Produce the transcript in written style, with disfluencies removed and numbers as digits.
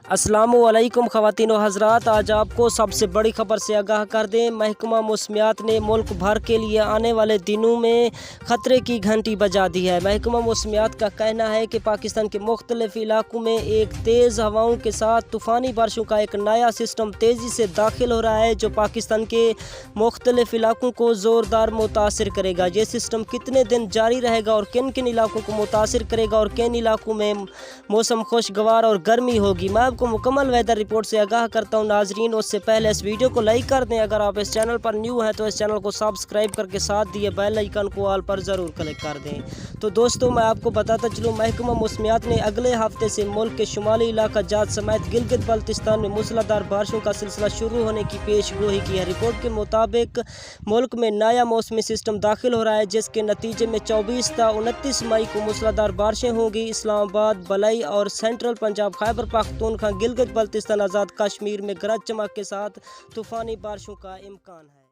अस्सलामु अलैकुम ख़वातीन व हज़रात, आज आपको सबसे बड़ी खबर से आगाह कर दें। महकमा मौसमियात ने मुल्क भर के लिए आने वाले दिनों में ख़तरे की घंटी बजा दी है। महकमा मौसमियात का कहना है कि पाकिस्तान के मुख्तलिफ इलाकों में एक तेज़ हवाओं के साथ तूफ़ानी बारिशों का एक नया सिस्टम तेज़ी से दाखिल हो रहा है, जो पाकिस्तान के मुख्तलिफ इलाकों को ज़ोरदार मुतासिर करेगा। ये सिस्टम कितने दिन जारी रहेगा और किन किन इलाकों को मुतासिर करेगा और किन इलाकों में मौसम खुशगवार और गर्मी होगी, मैं आपको मुकम्मल वेदर रिपोर्ट से आगाह करता हूं। नाजरीन, उससे पहले इस वीडियो को लाइक कर दें। अगर आप इस चैनल पर न्यू हैं तो इस चैनल को सब्सक्राइब करके साथ दिए बेल आइकन को ऑल पर ज़रूर क्लिक कर दें। तो दोस्तों, मैं आपको बताता चलूँ, महकमा मौसमियात ने अगले हफ्ते से मुल्क के शुमाली इलाका जात समेत गिलगित बल्तिस्तान में मूसलाधार बारिशों का सिलसिला शुरू होने की पेशगोई की है। रिपोर्ट के मुताबिक मुल्क में नया मौसमी सिस्टम दाखिल हो रहा है, जिसके नतीजे में 24 से 29 मई को मूसलाधार बारिशें होंगी। इस्लामाबाद, बलई और सेंट्रल पंजाब, खैबर पख्तूनख्वा, गिलगित बल्तिस्तान, आज़ाद कश्मीर में गरज चमक के साथ तूफ़ानी बारिशों का इम्कान है।